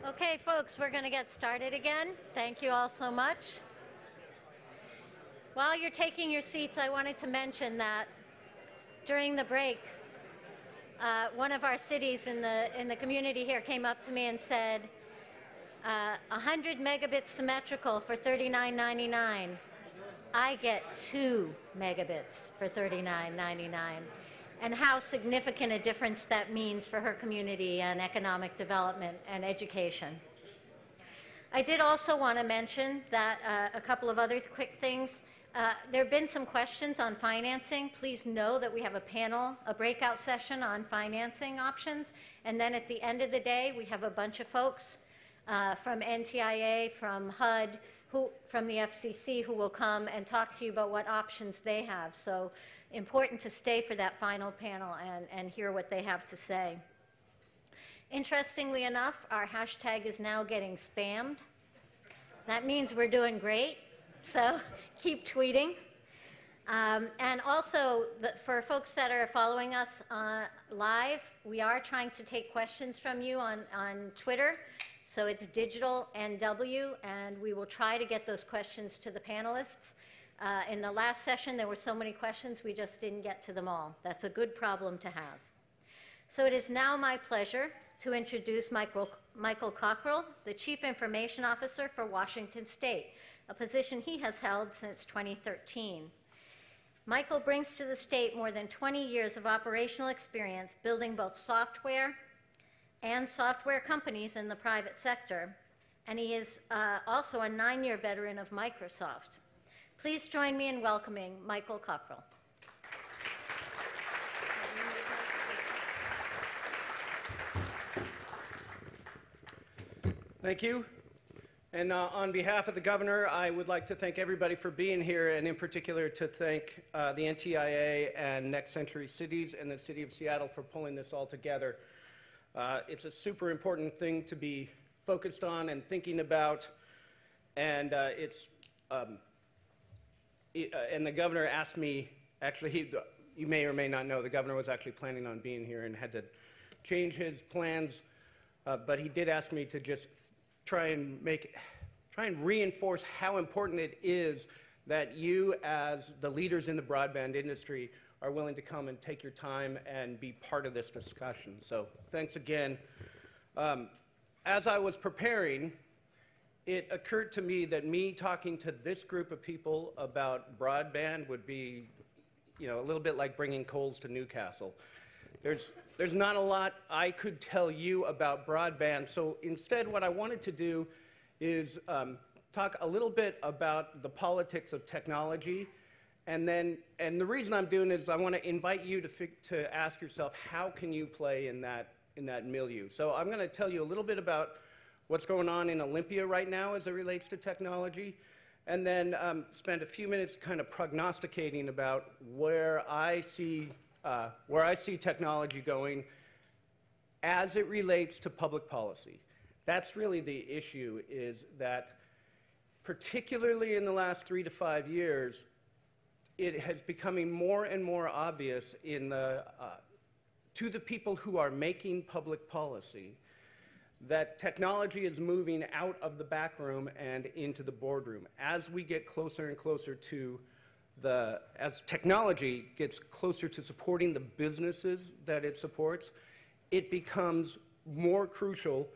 Okay, folks, we're going to get started again. Thank you all so much. While you're taking your seats, I wanted to mention that during the break, one of our cities in the community here came up to me and said, 100 megabits symmetrical for $39.99. I get 2 megabits for $39.99. And how significant a difference that means for her community and economic development and education. I did also want to mention that a couple of other quick things. There have been some questions on financing. Please know that we have a panel, a breakout session on financing options. And then at the end of the day, we have a bunch of folks from NTIA, from HUD, from the FCC, who will come and talk to you about what options they have. So important to stay for that final panel and hear what they have to say. Interestingly enough, our hashtag is now getting spammed. That means we're doing great, so keep tweeting. And also, for folks that are following us live, we are trying to take questions from you on Twitter. So it's digital NW, and we will try to get those questions to the panelists. In the last session, there were so many questions, we just didn't get to them all. That's a good problem to have. So it is now my pleasure to introduce Michael Cockrill, the Chief Information Officer for Washington State, a position he has held since 2013. Michael brings to the state more than 20 years of operational experience building both software and software companies in the private sector, and he is also a 9-year veteran of Microsoft. Please join me in welcoming Michael Cockrill. Thank you. And on behalf of the governor, I would like to thank everybody for being here, and in particular to thank the NTIA and Next Century Cities and the City of Seattle for pulling this all together. It's a super important thing to be focused on and thinking about, and and the governor asked me, actually, you may or may not know, the governor was actually planning on being here and had to change his plans, but he did ask me to just try and reinforce how important it is that you, as the leaders in the broadband industry, are willing to come and take your time and be part of this discussion. So thanks again. As I was preparing, it occurred to me that me talking to this group of people about broadband would be, a little bit like bringing coals to Newcastle. There's not a lot I could tell you about broadband, so instead what I wanted to do is talk a little bit about the politics of technology, and the reason I'm doing it is I want to invite you to ask yourself, how can you play in that milieu? So I'm going to tell you a little bit about what's going on in Olympia right now as it relates to technology, and then spend a few minutes kind of prognosticating about where I see technology going as it relates to public policy. That's really the issue, is that particularly in the last 3 to 5 years, it has becoming more and more obvious to the people who are making public policy that technology is moving out of the back room and into the boardroom. As we get closer and closer to as technology gets closer to supporting the businesses that it supports, it becomes more crucial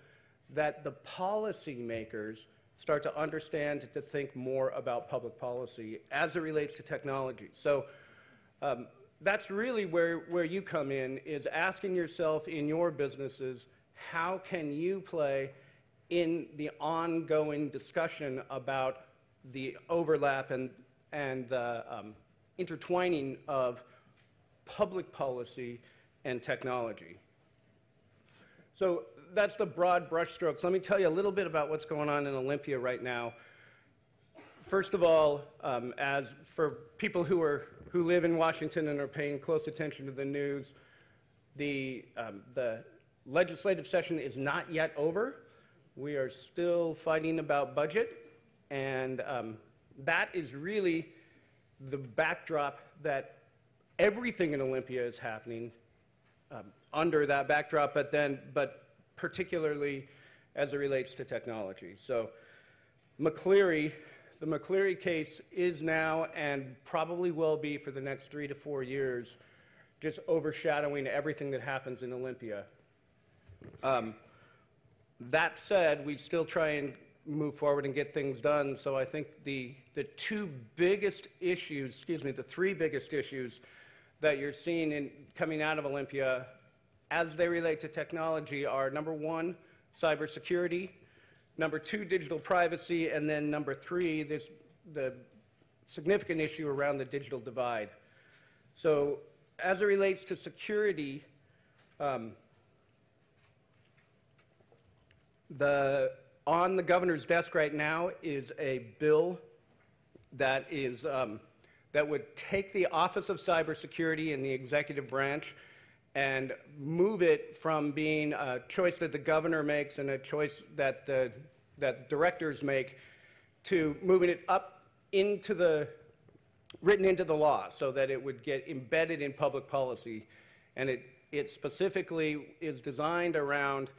that the policymakers start to understand, to think more about public policy as it relates to technology. So that's really where you come in, is asking yourself in your businesses, how can you play in the ongoing discussion about the overlap and intertwining of public policy and technology? So that's the broad brushstrokes. Let me tell you a little bit about what's going on in Olympia right now. First of all, as for people who live in Washington and are paying close attention to the news, the legislative session is not yet over. We are still fighting about budget, and that is really the backdrop that everything in Olympia is happening under that backdrop, but particularly as it relates to technology. So McCleary, the McCleary case is now and probably will be for the next 3 to 4 years just overshadowing everything that happens in Olympia. That said, we still try and move forward and get things done. So I think the three biggest issues that you're seeing coming out of Olympia as they relate to technology are, number one, cybersecurity, number two, digital privacy, and then number three, the significant issue around the digital divide. So as it relates to security, on the governor's desk right now is a bill that would take the Office of Cybersecurity in the executive branch and move it from being a choice that the governor makes and a choice that that directors make to moving it up into written into the law so that it would get embedded in public policy. And it specifically is designed around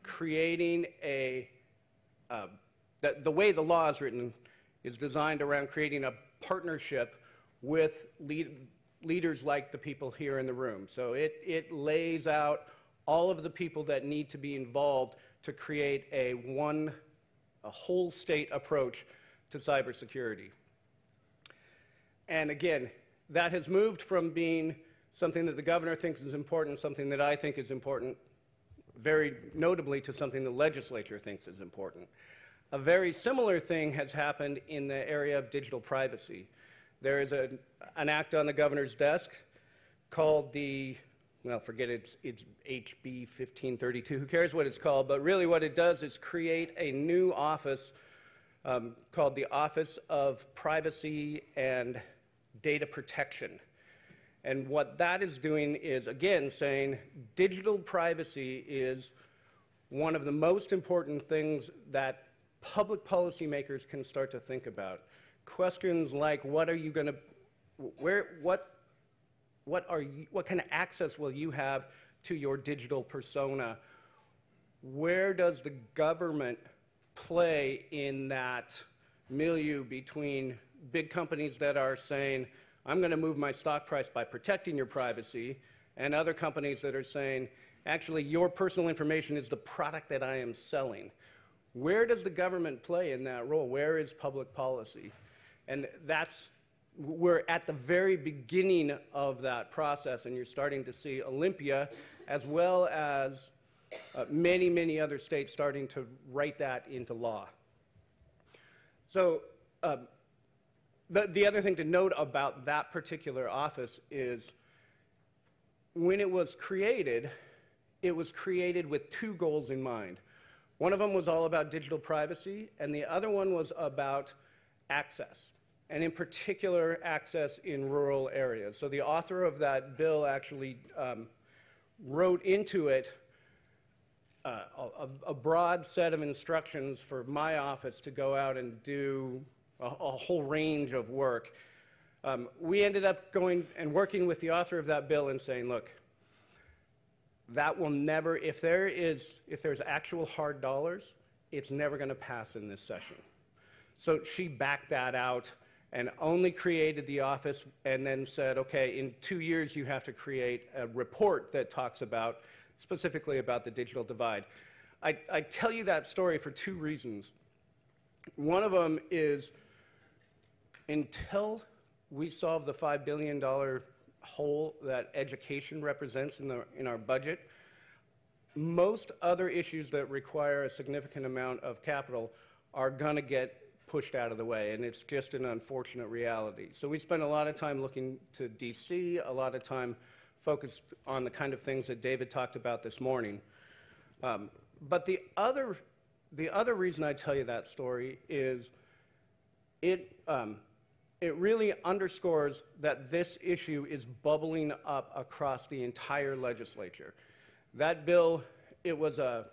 creating the way the law is written is designed around creating a partnership with leaders like the people here in the room. So it lays out all of the people that need to be involved to create a whole state approach to cybersecurity. And again, that has moved from being something that the governor thinks is important, something that I think is important, very notably to something the legislature thinks is important. A very similar thing has happened in the area of digital privacy. There is an act on the governor's desk called forget it's HB 1532, who cares what it's called, but really what it does is create a new office called the Office of Privacy and Data Protection. And what that is doing is, again, saying digital privacy is one of the most important things that public policymakers can start to think about. Questions like, what kind of access will you have to your digital persona? Where does the government play in that milieu between big companies that are saying, I'm going to move my stock price by protecting your privacy, and other companies that are saying, actually, your personal information is the product that I am selling? Where does the government play in that role? Where is public policy? And we're at the very beginning of that process, and you're starting to see Olympia, as well as many, many other states starting to write that into law. So the other thing to note about that particular office is when it was created with two goals in mind. One of them was all about digital privacy, and the other one was about access, and in particular, access in rural areas. So the author of that bill actually wrote into it a broad set of instructions for my office to go out and do a whole range of work. We ended up going and working with the author of that bill and saying, look, that will never, if there's actual hard dollars, it's never going to pass in this session. So she backed that out and only created the office and then said, okay, in 2 years you have to create a report that talks about, specifically about the digital divide. I tell you that story for two reasons. One of them is until we solve the $5 billion hole that education represents in our budget, most other issues that require a significant amount of capital are going to get pushed out of the way, and it's just an unfortunate reality. So we spend a lot of time looking to DC, a lot of time focused on the kind of things that David talked about this morning. But the other reason I tell you that story is it really underscores that this issue is bubbling up across the entire legislature. That bill, it was the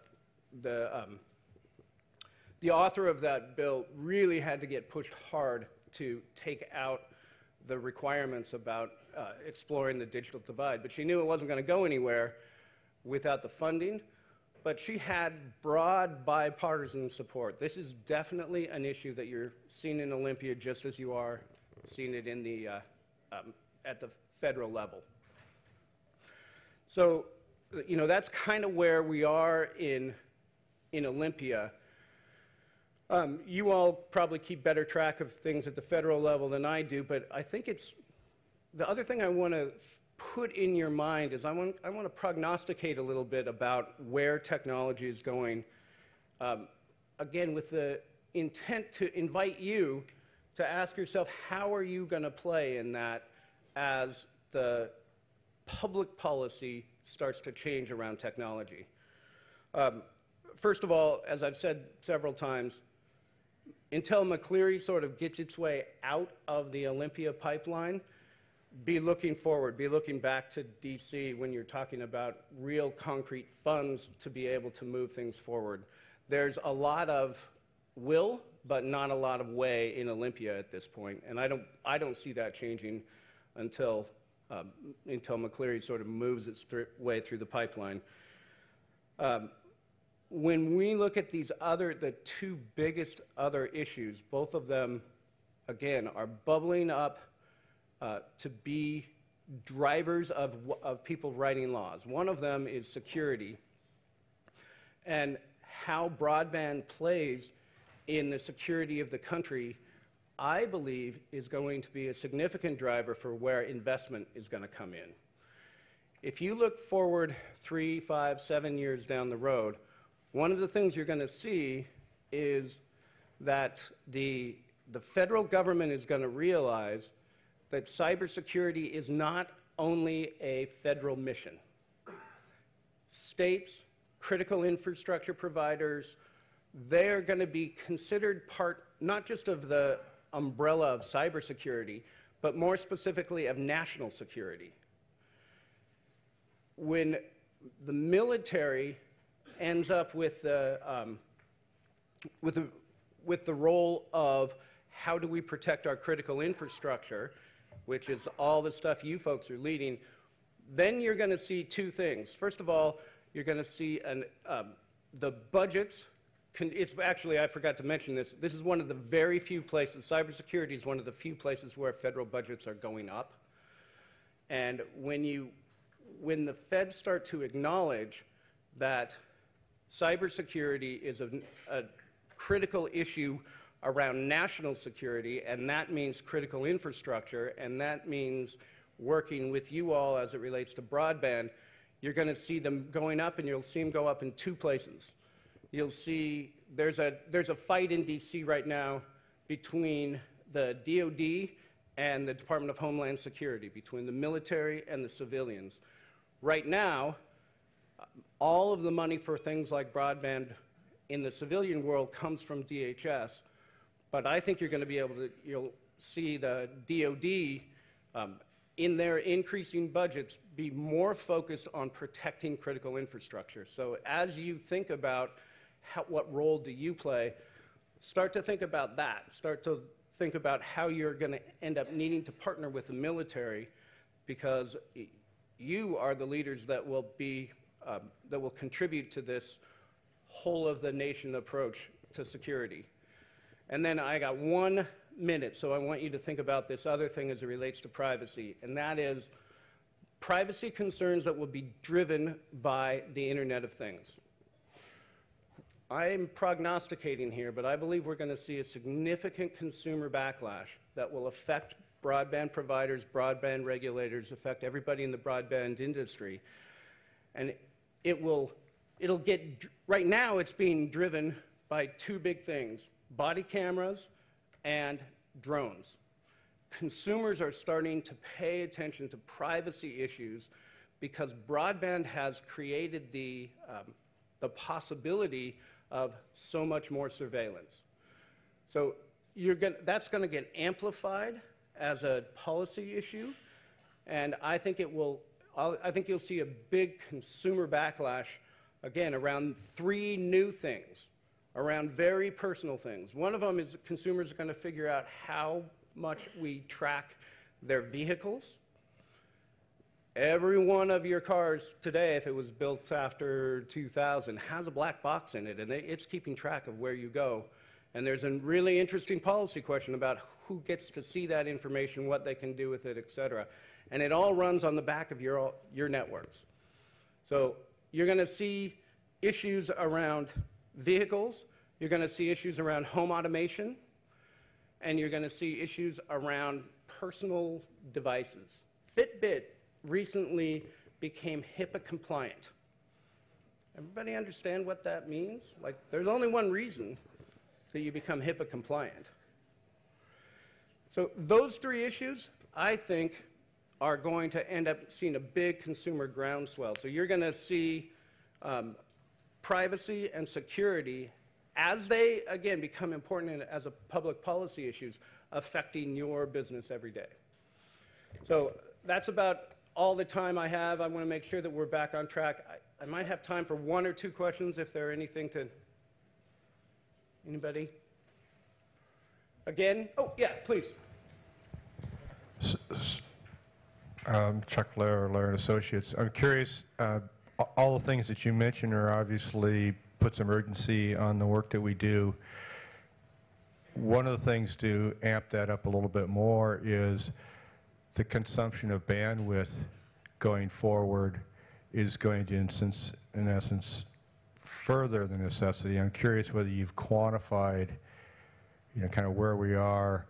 author of that bill really had to get pushed hard to take out the requirements about exploring the digital divide, but she knew it wasn't going to go anywhere without the funding, but she had broad bipartisan support. This is definitely an issue that you're seeing in Olympia just as you are seeing it in the, at the federal level. So, you know, that's kind of where we are in Olympia. You all probably keep better track of things at the federal level than I do, but I think it's, the other thing I want to put in your mind is I want to prognosticate a little bit about where technology is going, again, with the intent to invite you to ask yourself, how are you going to play in that as the public policy starts to change around technology? First of all, as I've said several times, until McCleary sort of gets its way out of the Olympia pipeline, be looking forward, be looking back to DC when you're talking about real concrete funds to be able to move things forward. There's a lot of will, but not a lot of way in Olympia at this point, and I don't see that changing until McCleary sort of moves its way through the pipeline. When we look at the two biggest other issues, both of them, again, are bubbling up to be drivers of people writing laws. One of them is security and how broadband plays in the security of the country, I believe, is going to be a significant driver for where investment is going to come in. If you look forward 3, 5, 7 years down the road, one of the things you're going to see is that the federal government is going to realize that cybersecurity is not only a federal mission. States, critical infrastructure providers, they're going to be considered part not just of the umbrella of cybersecurity, but more specifically of national security. When the military ends up with the role of how do we protect our critical infrastructure, which is all the stuff you folks are leading, then you're going to see two things. First of all, you're going to see the budgets. It's actually, I forgot to mention this, this is one of the very few places, cybersecurity is one of the few places where federal budgets are going up. And when the feds start to acknowledge that cybersecurity is a critical issue around national security, and that means critical infrastructure, and that means working with you all as it relates to broadband, you're going to see them going up, and you'll see them go up in two places. You'll see there's a fight in DC right now between the DoD and the Department of Homeland Security, between the military and the civilians. Right now, all of the money for things like broadband in the civilian world comes from DHS, but I think you're going to be able to, you'll see the DoD in their increasing budgets be more focused on protecting critical infrastructure. So as you think about what role do you play, start to think about that. Start to think about how you're going to end up needing to partner with the military, because you are the leaders that will be that will contribute to this whole of the nation approach to security. And then I got 1 minute, so I want you to think about this other thing as it relates to privacy, and that is privacy concerns that will be driven by the Internet of Things. I'm prognosticating here, but I believe we're going to see a significant consumer backlash that will affect broadband providers, broadband regulators, affect everybody in the broadband industry. And it'll get, right now it's being driven by two big things: body cameras and drones. Consumers are starting to pay attention to privacy issues because broadband has created the possibility of so much more surveillance. So that's going to get amplified as a policy issue, and I think you'll see a big consumer backlash, again, around three new things, around very personal things. One of them is that consumers are going to figure out how much we track their vehicles. Every one of your cars today, if it was built after 2000, has a black box in it, and it's keeping track of where you go. And there's a really interesting policy question about who gets to see that information, what they can do with it, et cetera. And it all runs on the back of your networks. So you're going to see issues around vehicles, you're going to see issues around home automation, and you're going to see issues around personal devices. Fitbit recently became HIPAA compliant. Everybody understand what that means? Like, there's only one reason that you become HIPAA compliant. So those three issues, I think, are going to end up seeing a big consumer groundswell. So you're going to see privacy and security, as they, again, become important as a public policy issues, affecting your business every day. So that's about all the time I have. I want to make sure that we're back on track. I might have time for one or two questions if there are anything to... Anybody? Again? Oh, yeah, please. Chuck Lair Associates. I'm curious, all the things that you mentioned are obviously put some urgency on the work that we do. One of the things to amp that up a little bit more is the consumption of bandwidth going forward is going to, in essence, further the necessity. I'm curious whether you've quantified, kind of where we are,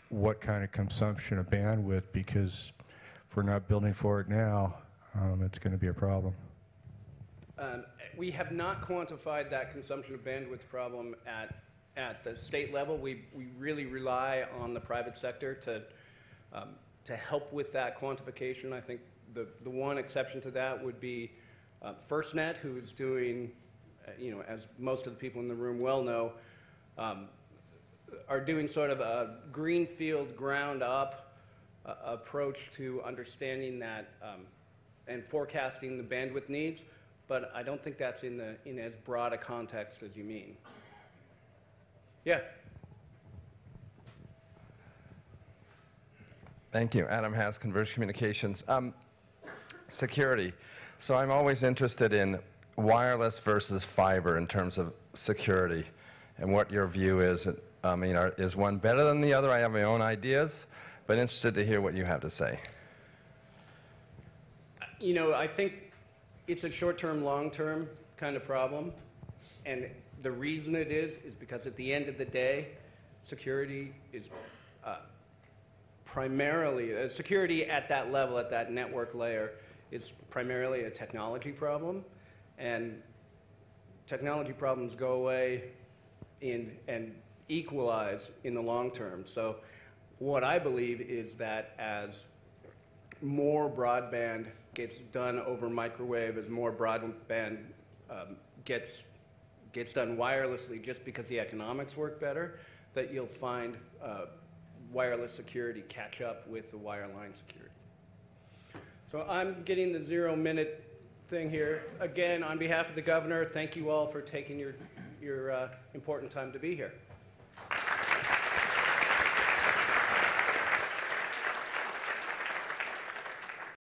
what kind of consumption of bandwidth, because if we're not building for it now, it's going to be a problem. We have not quantified that consumption of bandwidth problem at the state level. We really rely on the private sector to help with that quantification. I think the one exception to that would be FirstNet, who is doing, as most of the people in the room well know, are doing sort of a greenfield, ground-up approach to understanding that and forecasting the bandwidth needs, but I don't think that's in as broad a context as you mean. Yeah. Thank you. Adam Haas, Converge Communications. Security. So I'm always interested in wireless versus fiber in terms of security and what your view is. I mean, is one better than the other? I have my own ideas, but interested to hear what you have to say. I think it's a short-term, long-term kind of problem. And the reason it is because at the end of the day, security is primarily, security at that level, at that network layer, is primarily a technology problem. And technology problems go away and equalize in the long term. So what I believe is that as more broadband gets done over microwave, as more broadband gets done wirelessly just because the economics work better, that you'll find wireless security catch up with the wireline security. So I'm getting the 0-minute thing here. Again, on behalf of the governor, thank you all for taking your important time to be here.